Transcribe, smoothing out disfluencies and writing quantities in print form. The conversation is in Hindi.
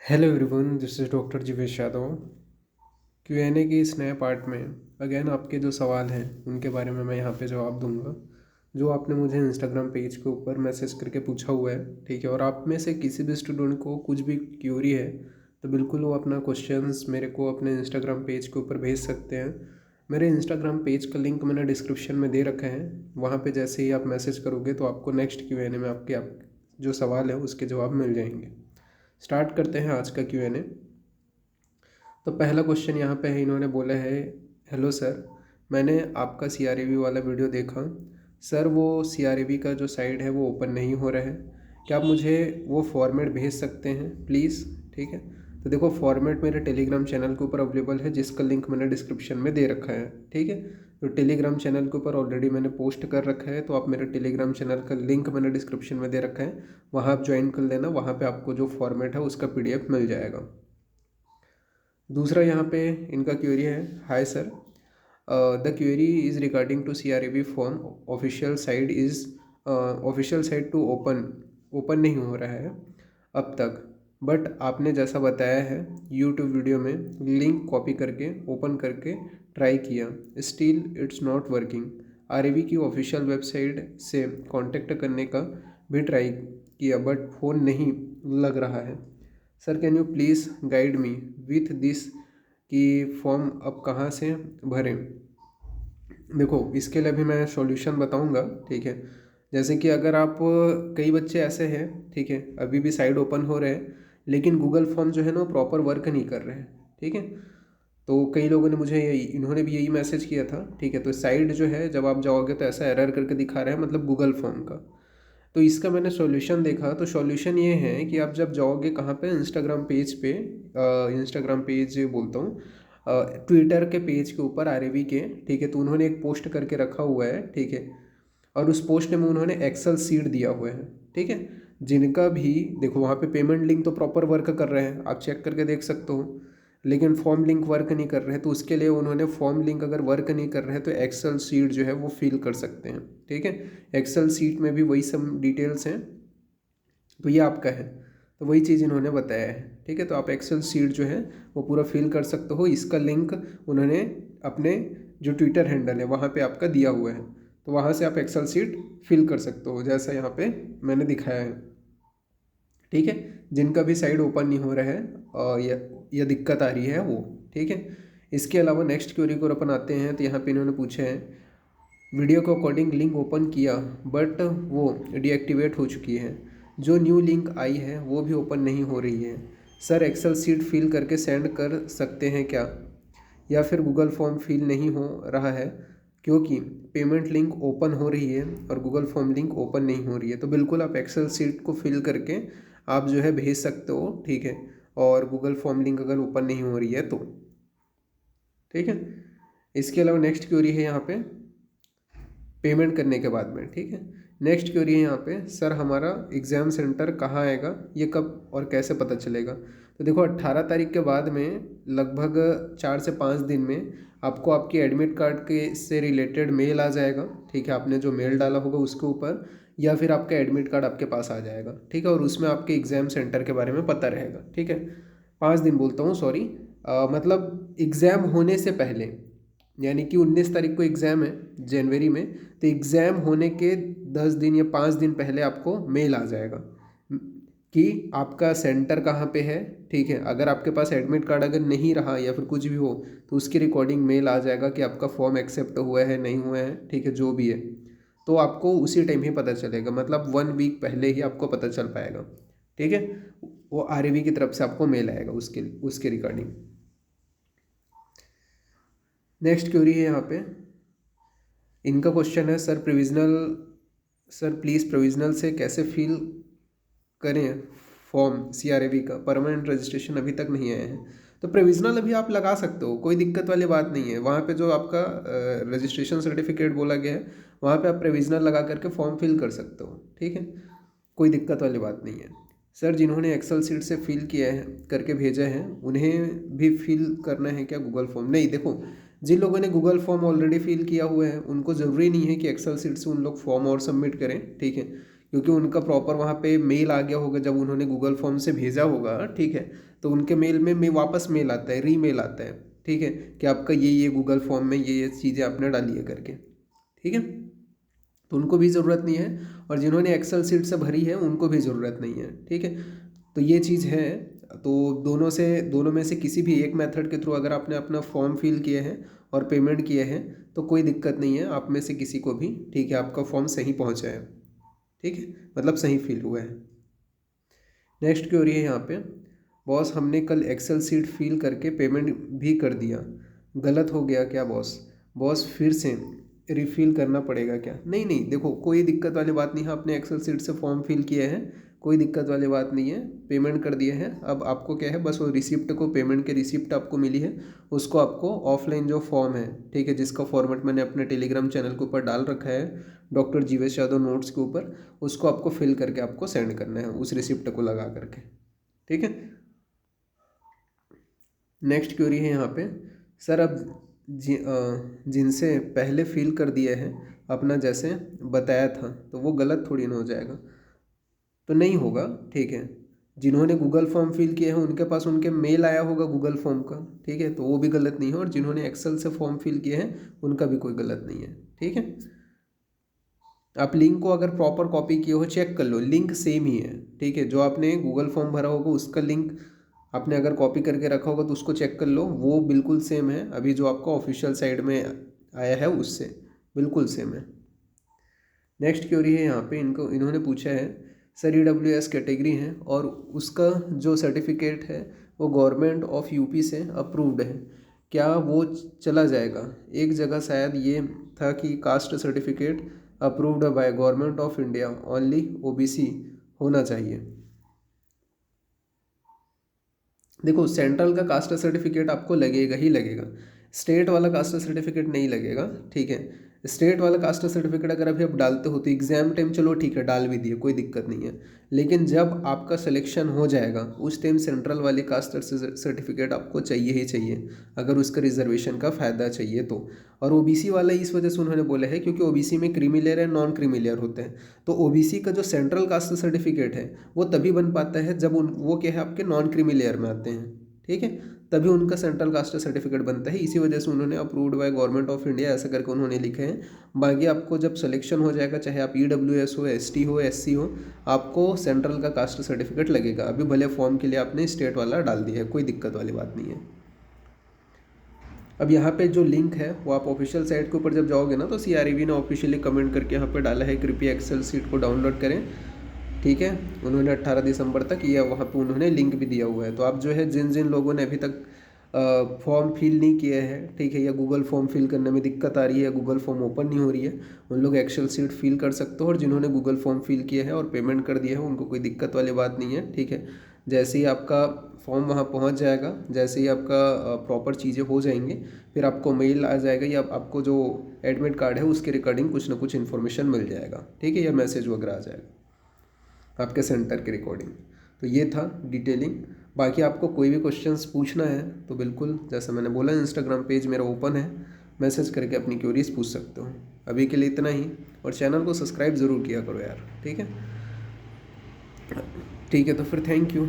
Hello everyone, this is doctor Jeevesh Yadav. Q and A के इस नए पार्ट में अगेन आपके जो सवाल हैं उनके बारे में मैं यहाँ पे जवाब दूंगा, जो आपने मुझे इंस्टाग्राम पेज के ऊपर मैसेज करके पूछा हुआ है। ठीक है, और आप में से किसी भी स्टूडेंट को कुछ भी क्यूरी है तो बिल्कुल वो अपना क्वेश्चंस मेरे को अपने इंस्टाग्राम पेज के ऊपर भेज सकते हैं। मेरे इंस्टाग्राम पेज का लिंक मैंने डिस्क्रिप्शन में दे रखा है। वहाँ पे जैसे ही आप मैसेज करोगे तो आपको नेक्स्ट क्यूएनए में आप जो सवाल है उसके जवाब मिल जाएंगे। स्टार्ट करते हैं आज का क्यूएनए। तो पहला क्वेश्चन यहाँ पे है, इन्होंने बोला है, हेलो सर, मैंने आपका सीआरएबी वाला वीडियो देखा। सर वो सीआरएबी का जो साइट है वो ओपन नहीं हो रहा है, क्या आप मुझे वो फॉर्मेट भेज सकते हैं प्लीज़? ठीक है, तो देखो फॉर्मेट मेरे टेलीग्राम चैनल के ऊपर अवेलेबल है, जिसका लिंक मैंने डिस्क्रिप्शन में दे रखा है। ठीक है, तो टेलीग्राम चैनल के ऊपर ऑलरेडी मैंने पोस्ट कर रखा है, तो आप मेरे टेलीग्राम चैनल का लिंक मैंने डिस्क्रिप्शन में दे रखा है, वहाँ आप ज्वाइन कर लेना। वहाँ पर आपको जो फॉर्मेट है उसका PDF मिल जाएगा। दूसरा यहाँ पे इनका क्वेरी है, hi sir, the query is regarding to CRAB form, official site to open नहीं हो रहा है अब तक, बट आपने जैसा बताया है यूट्यूब वीडियो में लिंक कॉपी करके ओपन करके ट्राई किया, still it's not working. RAB की ऑफिशियल वेबसाइट से कांटेक्ट करने का भी ट्राई किया बट फ़ोन नहीं लग रहा है। Sir can you please guide me with this कि फॉर्म अब कहाँ से भरें? देखो इसके लिए अभी मैं सॉल्यूशन बताऊंगा। ठीक है, जैसे कि अगर आप, कई बच्चे ऐसे हैं, ठीक है, अभी भी साइट ओपन हो रहे हैं लेकिन गूगल फॉर्म जो है ना प्रॉपर वर्क नहीं कर रहे हैं। ठीक है, तो कई लोगों ने मुझे इन्होंने भी यही मैसेज किया था। ठीक है, तो साइट जो है जब आप जाओगे तो ऐसा एरर करके दिखा रहा है, मतलब गूगल फॉर्म का। तो इसका मैंने सॉल्यूशन देखा, तो सॉल्यूशन ये है कि आप जब जाओगे कहाँ पे, इंस्टाग्राम पेज पे, इंस्टाग्राम पेज बोलता हूँ, ट्विटर के पेज के ऊपर RAB के, ठीक है, तो उन्होंने एक पोस्ट करके रखा हुआ है। ठीक है, और उस पोस्ट में उन्होंने एक्सेल सीट दिया हुआ है। ठीक है, जिनका भी देखो वहाँ पे पेमेंट लिंक तो प्रॉपर वर्क कर रहे हैं, आप चेक करके देख सकते हो, लेकिन फॉर्म लिंक वर्क नहीं कर रहे हैं। तो उसके लिए उन्होंने फॉर्म लिंक अगर वर्क नहीं कर रहे हैं तो एक्सेल सीट जो है वो फिल कर सकते हैं। ठीक है, एक्सेल सीट में भी वही सब डिटेल्स हैं, तो ये आपका है, तो वही चीज़ इन्होंने बताया है। ठीक है, तो आप एक्सेल सीट जो है वो पूरा फिल कर सकते हो। इसका लिंक उन्होंने अपने जो ट्विटर हैंडल है वहाँ पे आपका दिया हुआ है, तो वहाँ से आप एक्सेल सीट फिल कर सकते हो जैसा यहाँ पे मैंने दिखाया है। ठीक है, जिनका भी साइड ओपन नहीं हो रहा है और या दिक्कत आ रही है वो। ठीक है, इसके अलावा नेक्स्ट क्वेरी को अपन आते हैं, तो यहाँ पे इन्होंने पूछे हैं, वीडियो के अकॉर्डिंग लिंक ओपन किया बट वो डीएक्टिवेट हो चुकी है, जो न्यू लिंक आई है वो भी ओपन नहीं हो रही है। सर एक्सेल सीट फिल करके सेंड कर सकते हैं क्या, या फिर गूगल फॉर्म फिल नहीं हो रहा है क्योंकि पेमेंट लिंक ओपन हो रही है और गूगल फॉर्म लिंक ओपन नहीं हो रही है? तो बिल्कुल आप एक्सेल सीट को फिल करके आप जो है भेज सकते हो। ठीक है, और गूगल फॉर्म लिंक अगर ओपन नहीं हो रही है तो। ठीक है, इसके अलावा नेक्स्ट क्वेरी है यहाँ पे पेमेंट करने के बाद में। ठीक है, नेक्स्ट क्वेरी है यहाँ पे, सर हमारा एग्ज़ाम सेंटर कहाँ आएगा, ये कब और कैसे पता चलेगा? तो देखो 18 तारीख के बाद में लगभग 4 से 5 दिन में आपको आपके एडमिट कार्ड के से रिलेटेड मेल आ जाएगा। ठीक है, आपने जो मेल डाला होगा उसके ऊपर, या फिर आपका एडमिट कार्ड आपके पास आ जाएगा। ठीक है, और उसमें आपके एग्ज़ाम सेंटर के बारे में पता रहेगा। ठीक है, 5 दिन बोलता हूँ, सॉरी, मतलब एग्ज़ाम होने से पहले, यानी कि 19 तारीख को एग्ज़ाम है जनवरी में, तो एग्ज़ाम होने के 10 दिन या 5 दिन पहले आपको मेल आ जाएगा कि आपका सेंटर कहाँ पे है। ठीक है, अगर आपके पास एडमिट कार्ड अगर नहीं रहा या फिर कुछ भी हो तो उसकी रिकॉर्डिंग मेल आ जाएगा कि आपका फॉर्म एक्सेप्ट हुआ है नहीं हुआ है। ठीक है, जो भी है तो आपको उसी टाइम ही पता चलेगा, मतलब 1 वीक पहले ही आपको पता चल पाएगा। ठीक है, वो RAB की तरफ से आपको मेल आएगा उसके रिगार्डिंग। नेक्स्ट क्वेरी है यहाँ पे, इनका क्वेश्चन है, सर प्लीज़ प्रोविज़नल से कैसे फिल करें फॉर्म CRAB का, परमानेंट रजिस्ट्रेशन अभी तक नहीं आया है। तो प्रोविज़नल अभी आप लगा सकते हो, कोई दिक्कत वाली बात नहीं है। वहाँ पे जो आपका रजिस्ट्रेशन सर्टिफिकेट बोला गया है वहाँ पे आप प्रोविज़नल लगा करके फॉर्म फिल कर सकते हो। ठीक है, कोई दिक्कत वाली बात नहीं है। सर जिन्होंने एक्सेल सीट से फिल किया है करके भेजा है उन्हें भी फिल करना है क्या गूगल फॉर्म? नहीं, देखो जिन लोगों ने गूगल फॉर्म ऑलरेडी फिल किया हुआ है उनको ज़रूरी नहीं है कि एक्सेल सीट से उन लोग फॉर्म और सबमिट करें। ठीक है, क्योंकि उनका प्रॉपर वहाँ पे मेल आ गया होगा जब उन्होंने गूगल फॉर्म से भेजा होगा, ठीक है। तो उनके मेल में वापस मेल आता है, रीमेल आता है, ठीक है, कि आपका ये गूगल फॉर्म में ये चीज़ें आपने डाली है करके, ठीक है। तो उनको भी ज़रूरत नहीं है, और जिन्होंने एक्सेल सीट से भरी है उनको भी ज़रूरत नहीं है, ठीक है। तो ये चीज़ है। तो दोनों में से किसी भी एक मेथड के थ्रू अगर आपने अपना फॉर्म फिल किए हैं और पेमेंट किए हैं तो कोई दिक्कत नहीं है, आप में से किसी को भी, ठीक है, आपका फॉर्म सही पहुंचा है, ठीक है, मतलब सही फिल हुआ है। नेक्स्ट क्वेरी है यहाँ पे, बॉस हमने कल एक्सेल सीट फिल करके पेमेंट भी कर दिया, गलत हो गया क्या बॉस? बॉस फिर से रिफिल करना पड़ेगा क्या? नहीं नहीं, देखो कोई दिक्कत वाली बात नहीं है, आपने एक्सेल सीट से फॉर्म फिल किए हैं, कोई दिक्कत वाली बात नहीं है, पेमेंट कर दिए हैं। अब आपको क्या है, बस वो रिसिप्ट को, पेमेंट के रिसिप्ट आपको मिली है, उसको आपको ऑफलाइन जो फॉर्म है, ठीक है, जिसका फॉर्मेट मैंने अपने टेलीग्राम चैनल के ऊपर डाल रखा है डॉक्टर जीवेश यादव नोट्स के ऊपर, उसको आपको फिल करके आपको सेंड करना है उस रिसिप्ट को लगा करके, ठीक है। नेक्स्ट क्वेरी है यहाँ पे, सर अब जिनसे पहले फिल कर दिए हैं अपना जैसे बताया था तो वो गलत थोड़ी ना हो जाएगा? तो नहीं होगा, ठीक है। जिन्होंने गूगल फॉर्म फिल किए हैं उनके पास उनके मेल आया होगा गूगल फॉर्म का, ठीक है, तो वो भी गलत नहीं है, और जिन्होंने एक्सेल से फॉर्म फिल किए हैं उनका भी कोई गलत नहीं है, ठीक है। आप लिंक को अगर प्रॉपर कॉपी किए हो चेक कर लो, लिंक सेम ही है, ठीक है, जो आपने गूगल फॉर्म भरा होगा उसका लिंक आपने अगर कॉपी करके रखा होगा तो उसको चेक कर लो, वो बिल्कुल सेम है अभी जो आपका ऑफिशियल साइड में आया है उससे बिल्कुल सेम है। नेक्स्ट क्वेरी है यहाँ पे, इन्होंने पूछा है, सर EWS कैटेगरी है और उसका जो सर्टिफिकेट है वो गवर्नमेंट ऑफ यूपी से अप्रूव्ड है, क्या वो चला जाएगा? एक जगह शायद ये था कि caste certificate approved by government of India only OBC होना चाहिए। देखो सेंट्रल का कास्ट सर्टिफिकेट आपको लगेगा ही लगेगा, स्टेट वाला कास्ट सर्टिफिकेट नहीं लगेगा, ठीक है। स्टेट वाला कास्ट सर्टिफिकेट अगर अभी आप डालते हो तो एग्जाम टाइम चलो ठीक है डाल भी दिए, कोई दिक्कत नहीं है, लेकिन जब आपका सिलेक्शन हो जाएगा उस टाइम सेंट्रल वाली कास्ट सर्टिफिकेट आपको चाहिए ही चाहिए, अगर उसका रिजर्वेशन का फ़ायदा चाहिए तो। और OBC वाला इस वजह से उन्होंने बोला है क्योंकि OBC में क्रीमी लेयर है, नॉन क्रीमी लेयर होते हैं, तो OBC का जो सेंट्रल कास्ट सर्टिफिकेट है वो तभी बन पाता है जब वो क्या है आपके नॉन क्रीमी लेयर में आते हैं, ठीक है, तभी उनका सेंट्रल कास्ट सर्टिफिकेट बनता है, इसी वजह से उन्होंने approved by government of India ऐसा करके उन्होंने लिखे हैं। बाकी आपको जब सिलेक्शन हो जाएगा चाहे आप EWS हो, ST हो, SC हो, आपको सेंट्रल का कास्ट सर्टिफिकेट लगेगा, अभी भले फॉर्म के लिए आपने स्टेट वाला डाल दिया है, कोई दिक्कत वाली बात नहीं है। अब यहाँ पे जो लिंक है वो आप ऑफिशियल साइट के ऊपर जब जाओगे ना तो CREV ने ऑफिशियली कमेंट करके यहाँ पे डाला है, कृपया एक्सेल सीट को डाउनलोड करें, ठीक है। उन्होंने 18 दिसंबर तक ये वहाँ पे उन्होंने लिंक भी दिया हुआ है, तो आप जो है जिन जिन लोगों ने अभी तक फॉर्म फिल नहीं किए हैं, ठीक है, या गूगल फॉर्म फिल करने में दिक्कत आ रही है, गूगल फॉर्म ओपन नहीं हो रही है, उन लोग एक्सेल सीट फिल कर सकते हो, और जिन्होंने गूगल फॉर्म फिल किए हैं और पेमेंट कर दिया है उनको कोई दिक्कत वाली बात नहीं है, ठीक है। जैसे ही आपका फॉर्म वहाँ पहुँच जाएगा, जैसे ही आपका प्रॉपर चीज़ें हो जाएंगी फिर आपको मेल आ जाएगा या आपको जो एडमिट कार्ड है उसके रिगार्डिंग कुछ ना कुछ इन्फॉर्मेशन मिल जाएगा, ठीक है, या मैसेज वगैरह आ जाएगा आपके सेंटर के रिकॉर्डिंग। तो ये था डिटेलिंग। बाकी आपको कोई भी क्वेश्चंस पूछना है तो बिल्कुल जैसा मैंने बोला इंस्टाग्राम पेज मेरा ओपन है, मैसेज करके अपनी क्वेरीज पूछ सकते हो। अभी के लिए इतना ही, और चैनल को सब्सक्राइब ज़रूर किया करो यार, ठीक है। ठीक है, तो फिर थैंक यू।